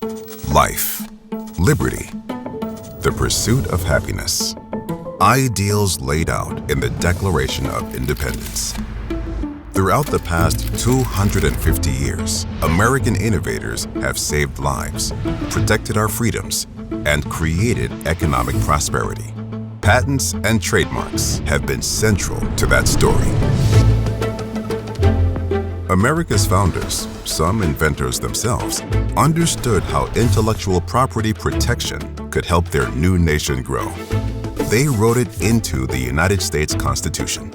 Life, liberty, the pursuit of happiness. Ideals laid out in the Declaration of Independence. Throughout the past 250 years, American innovators have saved lives, protected our freedoms, and created economic prosperity. Patents and trademarks have been central to that story. America's founders, some inventors themselves, understood how intellectual property protection could help their new nation grow. They wrote it into the United States Constitution.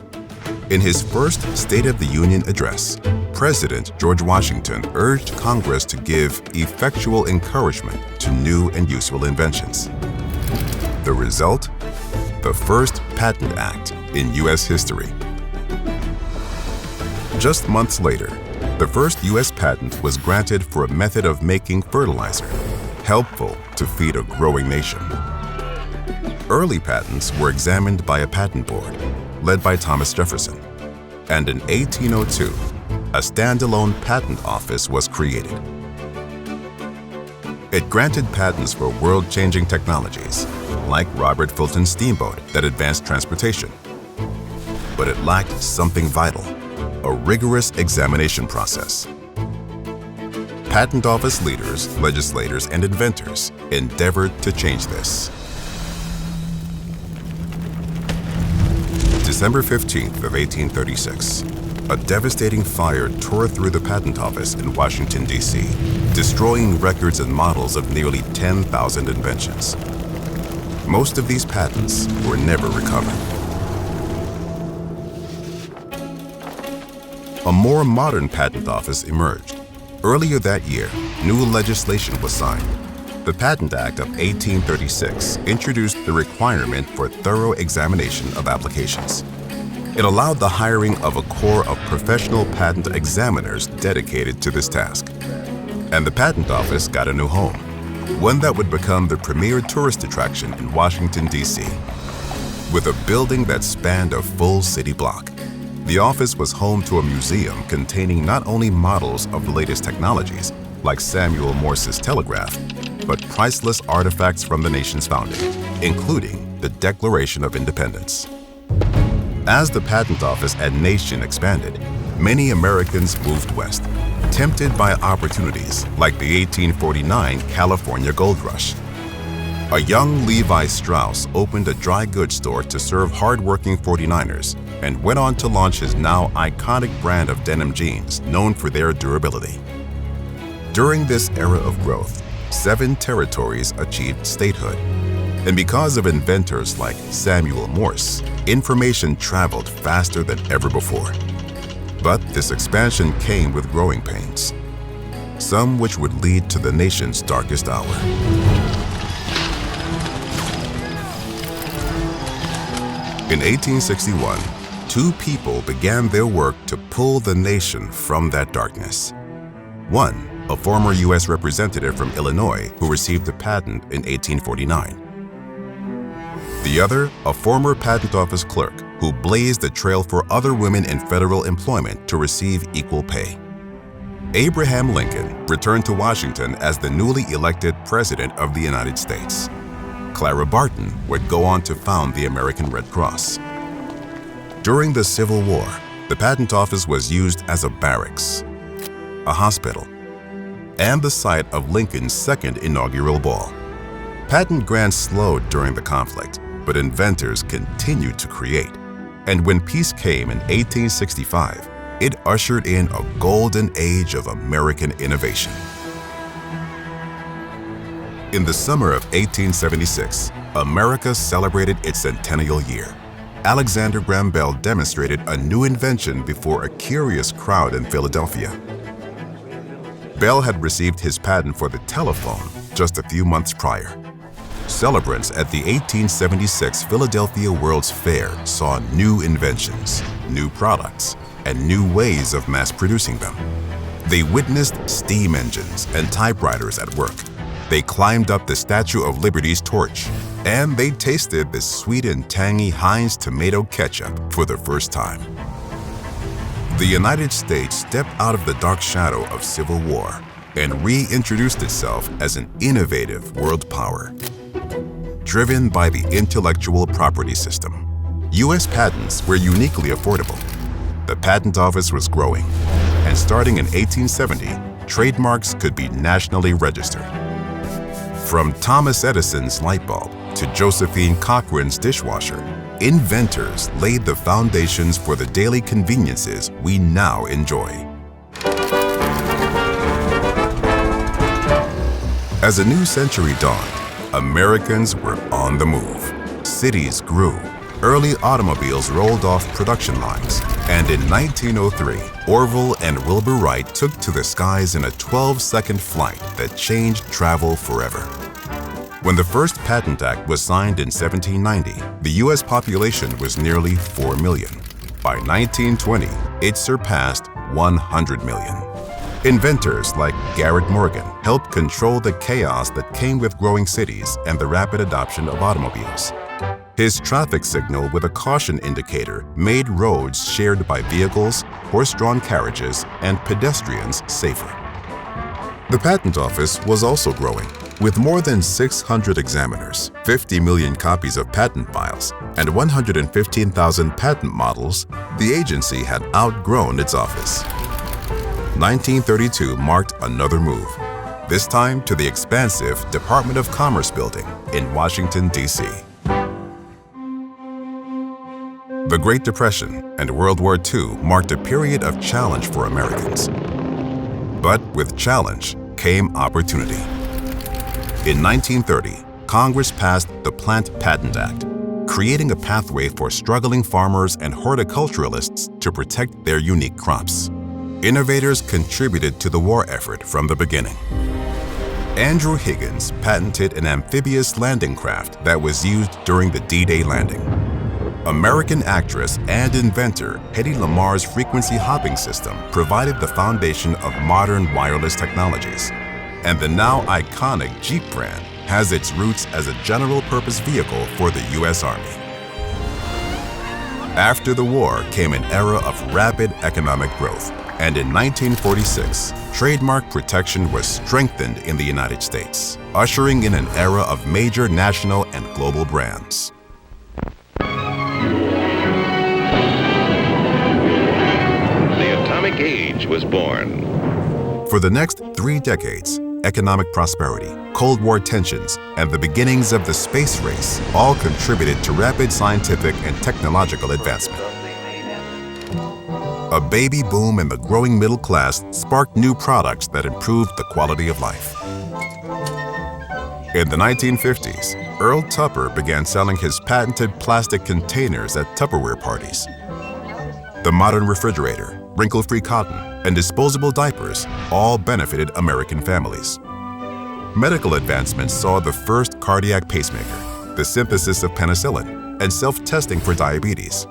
In his first State of the Union address, President George Washington urged Congress to give effectual encouragement to new and useful inventions. The result? The first Patent Act in U.S. history. Just months later, the first U.S. patent was granted for a method of making fertilizer, helpful to feed a growing nation. Early patents were examined by a patent board, led by Thomas Jefferson, and in 1802, a standalone patent office was created. It granted patents for world-changing technologies, like Robert Fulton's steamboat that advanced transportation. But it lacked something vital: a rigorous examination process. Patent office leaders, legislators, and inventors endeavored to change this. December 15th of 1836, a devastating fire tore through the patent office in Washington, D.C., destroying records and models of nearly 10,000 inventions. Most of these patents were never recovered. A more modern patent office emerged. Earlier that year, new legislation was signed. The Patent Act of 1836 introduced the requirement for thorough examination of applications. It allowed the hiring of a corps of professional patent examiners dedicated to this task. And the Patent Office got a new home, one that would become the premier tourist attraction in Washington, D.C. With a building that spanned a full city block, the office was home to a museum containing not only models of the latest technologies, like Samuel Morse's telegraph, but priceless artifacts from the nation's founding, including the Declaration of Independence. As the patent office and nation expanded, many Americans moved west, tempted by opportunities like the 1849 California Gold Rush. A young Levi Strauss opened a dry goods store to serve hardworking 49ers and went on to launch his now iconic brand of denim jeans known for their durability. During this era of growth, 7 territories achieved statehood. And because of inventors like Samuel Morse, information traveled faster than ever before. But this expansion came with growing pains, some which would lead to the nation's darkest hour. In 1861, 2 people began their work to pull the nation from that darkness. One, a former U.S. representative from Illinois who received a patent in 1849. The other, a former patent office clerk who blazed the trail for other women in federal employment to receive equal pay. Abraham Lincoln returned to Washington as the newly elected President of the United States. Clara Barton would go on to found the American Red Cross. During the Civil War, the patent office was used as a barracks, a hospital, and the site of Lincoln's second inaugural ball. Patent grants slowed during the conflict, but inventors continued to create. And when peace came in 1865, it ushered in a golden age of American innovation. In the summer of 1876, America celebrated its centennial year. Alexander Graham Bell demonstrated a new invention before a curious crowd in Philadelphia. Bell had received his patent for the telephone just a few months prior. Celebrants at the 1876 Philadelphia World's Fair saw new inventions, new products, and new ways of mass-producing them. They witnessed steam engines and typewriters at work. They climbed up the Statue of Liberty's torch, and they tasted the sweet and tangy Heinz tomato ketchup for the first time. The United States stepped out of the dark shadow of civil war and reintroduced itself as an innovative world power. Driven by the intellectual property system, U.S. patents were uniquely affordable. The patent office was growing, and starting in 1870, trademarks could be nationally registered. From Thomas Edison's light bulb to Josephine Cochrane's dishwasher, inventors laid the foundations for the daily conveniences we now enjoy. As a new century dawned, Americans were on the move. Cities grew. Early automobiles rolled off production lines, and in 1903, Orville and Wilbur Wright took to the skies in a 12-second flight that changed travel forever. When the first Patent Act was signed in 1790, the U.S. population was nearly 4 million. By 1920, it surpassed 100 million. Inventors like Garrett Morgan helped control the chaos that came with growing cities and the rapid adoption of automobiles. His traffic signal with a caution indicator made roads shared by vehicles, horse-drawn carriages, and pedestrians safer. The Patent Office was also growing. With more than 600 examiners, 50 million copies of patent files, and 115,000 patent models, the agency had outgrown its office. 1932 marked another move, this time to the expansive Department of Commerce building in Washington, D.C. The Great Depression and World War II marked a period of challenge for Americans. But with challenge came opportunity. In 1930, Congress passed the Plant Patent Act, creating a pathway for struggling farmers and horticulturalists to protect their unique crops. Innovators contributed to the war effort from the beginning. Andrew Higgins patented an amphibious landing craft that was used during the D-Day landing. American actress and inventor Hedy Lamar's frequency hopping system provided the foundation of modern wireless technologies. And the now iconic Jeep brand has its roots as a general-purpose vehicle for the U.S. Army. After the war came an era of rapid economic growth, and in 1946, trademark protection was strengthened in the United States, ushering in an era of major national and global brands. The atomic age was born. For the next 3 decades, economic prosperity, Cold War tensions, and the beginnings of the space race all contributed to rapid scientific and technological advancement. A baby boom in the growing middle class sparked new products that improved the quality of life. In the 1950s, Earl Tupper began selling his patented plastic containers at Tupperware parties. The modern refrigerator, wrinkle-free cotton, and disposable diapers all benefited American families. Medical advancements saw the first cardiac pacemaker, the synthesis of penicillin, and self-testing for diabetes.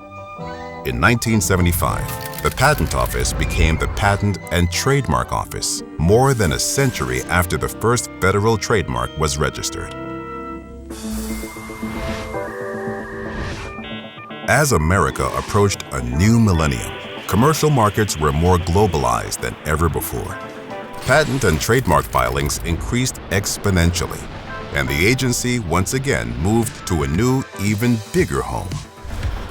In 1975, the Patent Office became the Patent and Trademark Office, more than a century after the first federal trademark was registered. As America approached a new millennium, commercial markets were more globalized than ever before. Patent and trademark filings increased exponentially, and the agency once again moved to a new, even bigger home.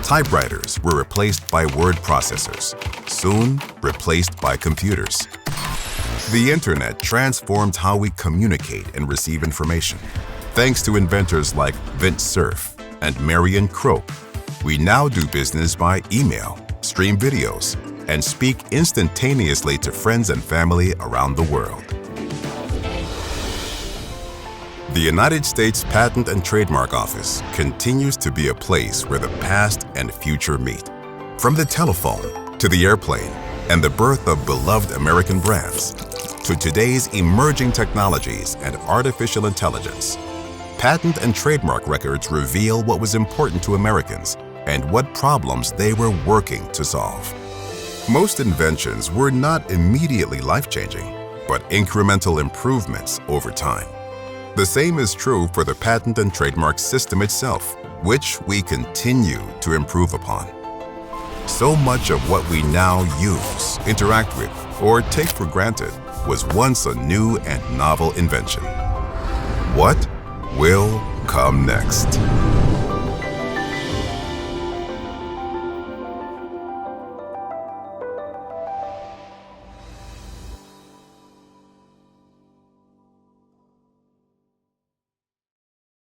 Typewriters were replaced by word processors, soon replaced by computers. The internet transformed how we communicate and receive information. Thanks to inventors like Vint Cerf and Marion Croak, we now do business by email, stream videos, and speak instantaneously to friends and family around the world. The United States Patent and Trademark Office continues to be a place where the past and future meet. From the telephone to the airplane and the birth of beloved American brands, to today's emerging technologies and artificial intelligence, patent and trademark records reveal what was important to Americans and what problems they were working to solve. Most inventions were not immediately life-changing, but incremental improvements over time. The same is true for the patent and trademark system itself, which we continue to improve upon. So much of what we now use, interact with, or take for granted was once a new and novel invention. What will come next?